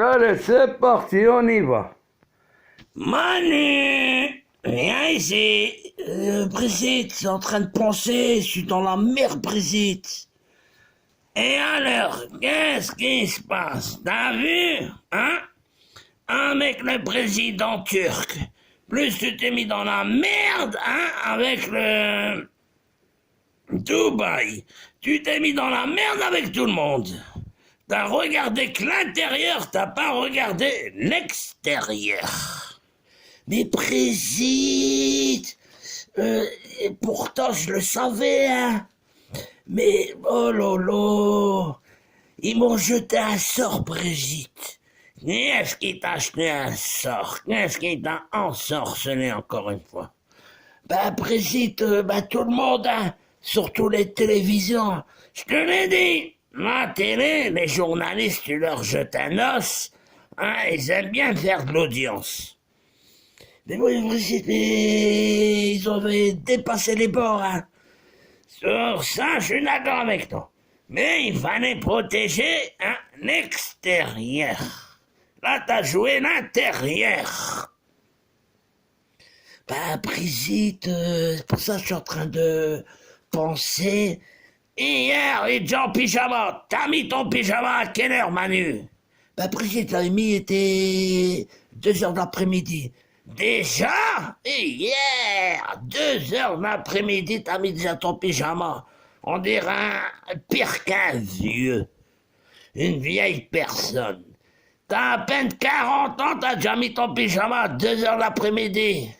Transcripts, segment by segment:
Allez, c'est parti, on y va. Manu, viens ici. Brigitte, je suis en train de penser, je suis dans la merde, Brigitte. Et alors, qu'est-ce qui se passe? T'as vu, hein? Avec le président turc. Plus tu t'es mis dans la merde, hein, avec le Dubaï. Tu t'es mis dans la merde avec tout le monde. T'as regardé que l'intérieur, t'as pas regardé l'extérieur. Mais Brigitte, et pourtant je le savais, hein. Mais oh lolo, ils m'ont jeté un sort, Brigitte. Qu'est-ce qui t'a jeté un sort? Qu'est-ce qui t'a ensorcelé encore une fois? Bah Brigitte, tout le monde, hein, surtout les télévisions. Je te l'ai dit, la télé, les journalistes, tu leur jettes un os, hein, ils aiment bien faire de l'audience. Mais oui, Brigitte, mais ils ont dépassé les bords, hein. Sur ça, je suis d'accord avec toi. Mais il fallait protéger, hein, l'extérieur. Là, t'as joué l'intérieur. Bah, Brigitte, c'est pour ça que je suis en train de penser. Hier, il est en pyjama. T'as mis ton pyjama à quelle heure, Manu? Bah, Brigitte, l'avait mis, était 2 heures de l'après-midi. Déjà? Et hier, 2 heures de l'après-midi, t'as mis déjà ton pyjama. On dirait pire qu'un vieux. Une vieille personne. T'as à peine 40 ans, t'as déjà mis ton pyjama à 2 heures de l'après-midi.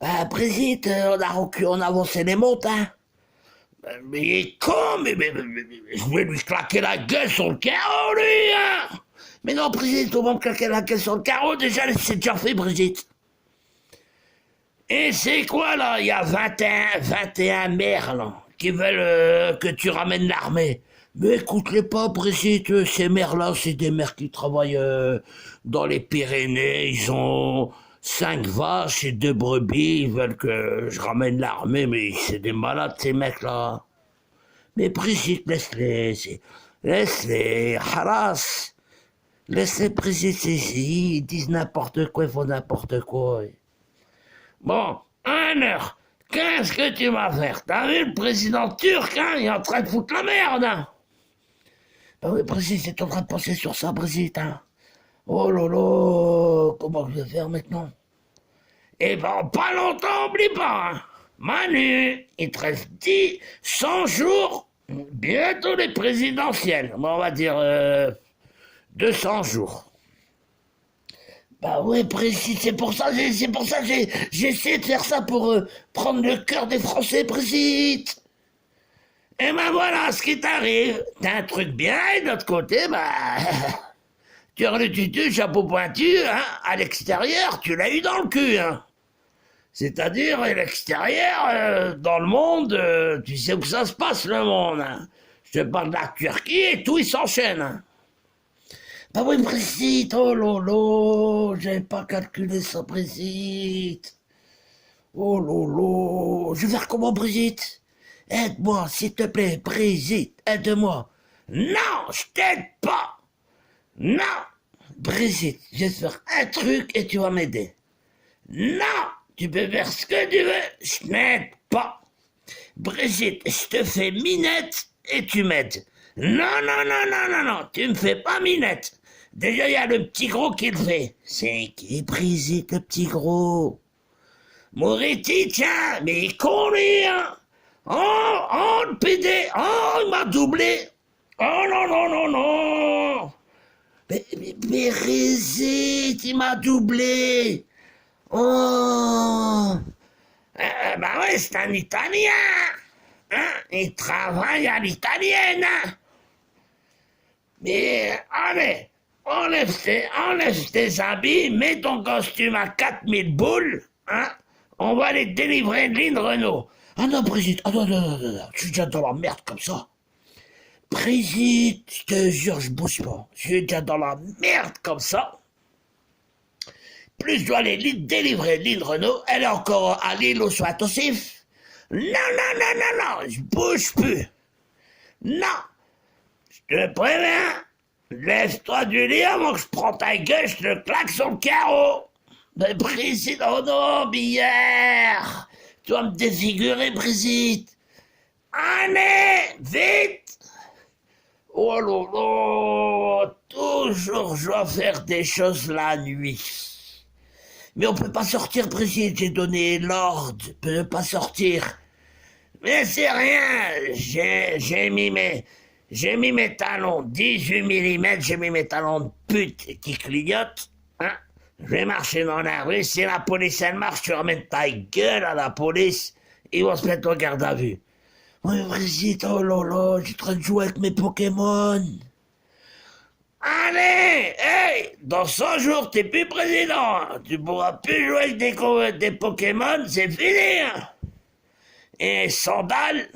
Bah, Brigitte, on a avancé les montes, hein. Mais il est con, mais je vais lui claquer la gueule sur le carreau, lui, hein. Mais non, Brigitte, on va me claquer la gueule sur le carreau, déjà, c'est déjà fait, Brigitte. Et c'est quoi, là? Il y a 21 maires, là, qui veulent que tu ramènes l'armée. Mais écoute-les pas, Brigitte, ces maires-là, c'est des maires qui travaillent dans les Pyrénées, ils ont 5 vaches et 2 brebis, ils veulent que je ramène l'armée, mais c'est des malades, ces mecs-là. Mais Brigitte, laisse-les, halas. Laisse-les, Brigitte, ils disent n'importe quoi, ils font n'importe quoi. Bon, alors, qu'est-ce que tu vas faire? T'as vu le président turc, hein? Il est en train de foutre la merde, hein? Bah oui, Brigitte, c'est en train de penser sur ça, Brigitte, hein? Oh lolo, comment je vais faire maintenant? Eh ben, pas longtemps, oublie pas, hein? Manu, il te reste 100 jours, bientôt les présidentielles. Bon, on va dire 200 jours. Bah ouais, Brigitte, c'est pour ça que j'ai essayé de faire ça pour prendre le cœur des Français, Brigitte. Et ben voilà ce qui t'arrive. T'as un truc bien et de l'autre côté, tu as le tutu, chapeau pointu, hein, à l'extérieur, tu l'as eu dans le cul, hein. C'est-à-dire, à l'extérieur, dans le monde, tu sais où ça se passe, le monde, hein. Je te parle de la Turquie et tout, il s'enchaîne, hein. Bah oui, Brigitte, oh lolo, j'avais pas calculé ça, Brigitte. Oh lolo, je vais faire comment, Brigitte? Aide-moi, s'il te plaît, Brigitte, aide-moi. Non, je t'aide pas. Non, Brigitte, je vais te faire un truc et tu vas m'aider. Non, tu peux faire ce que tu veux, je m'aide pas. Brigitte, je te fais minette et tu m'aides. Non, non, non, non, non, non, tu me fais pas minette. Déjà, il y a le petit gros qui le fait. C'est qui, Brigitte, le petit gros? Moretti, tiens, mais il est con, lui, hein. Oh, le PD, oh, il m'a doublé. Oh, non, non, non, non. Mais Brigitte, il m'a doublé. Oh. Bah ouais, c'est un Italien. Hein, il travaille à l'italienne. Hein. Mais allez, enlève tes habits, mets ton costume à 4000 boules, hein. On va aller délivrer Lynn Renault. Ah non, Brigitte, ah non, non, non, non, non, je suis déjà dans la merde comme ça. Brigitte, je te jure, je bouge pas. Je suis déjà dans la merde comme ça. Plus je dois aller délivrer Lynn Renault, elle est encore à l'île aux soins intensifs. Non, non, non, non, non, je bouge plus. Non, je te préviens, Lève-toi du lit avant que je prends ta gueule, je te claque sur le carreau. Mais président, non, Billard. Tu vas me défigurer, Brigitte. Allez, vite. Oh là là, toujours je dois faire des choses la nuit. Mais on peut pas sortir, Brigitte, j'ai donné l'ordre de ne pas sortir. Mais c'est rien, j'ai mis mes talons 18 mm, j'ai mis mes talons de pute qui clignotent. Hein? Je vais marcher dans la rue, si la police elle marche, tu ramènes ta gueule à la police, ils vont se mettre au garde à vue. Oui, Brigitte, oh là là, je suis en train de jouer avec mes Pokémon. Allez, hey, dans 100 jours, t'es plus président. Tu pourras plus jouer avec des Pokémon, c'est fini. Hein. Et Sandal,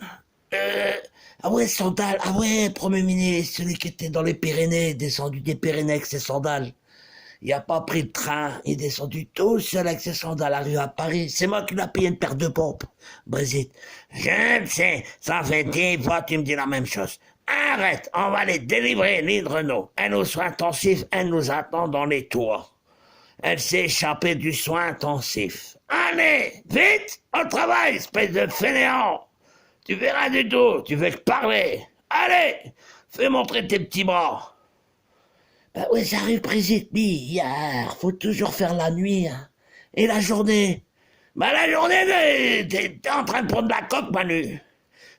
ah ouais, Sandal, ah ouais, Premier ministre, celui qui était dans les Pyrénées, descendu des Pyrénées avec ses sandales. Il a pas pris de train, il est descendu tout seul avec ses sandales à la rue à Paris. C'est moi qui lui ai payé une paire de pompes, Brigitte. Je ne sais, ça fait 10 fois tu me dis la même chose. Arrête, on va les délivrer, Lynn Renault. Elle nous soins intensifs, elle nous attend dans les tours. Elle s'est échappée du soin intensif. Allez, vite, au travail, espèce de fainéant. Tu verras du tout, tu veux que parler. Allez, fais montrer tes petits bras. Ben oui, j'arrive, Brigitte, hier, faut toujours faire la nuit. Hein. Et la journée? Ben la journée, t'es en train de prendre la coque, Manu.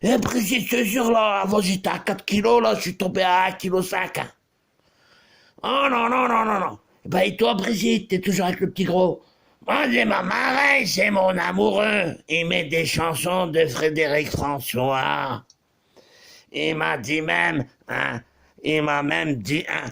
Et Brigitte, je te jure, là, avant j'étais à 4 kilos, là, je suis tombé à 1,5 kg. Hein. Oh non, non, non, non, non. Ben et toi, Brigitte, t'es toujours avec le petit gros. Moi, j'ai ma marraine, c'est mon amoureux. Il met des chansons de Frédéric François. Il m'a dit même, hein, il m'a même dit, hein,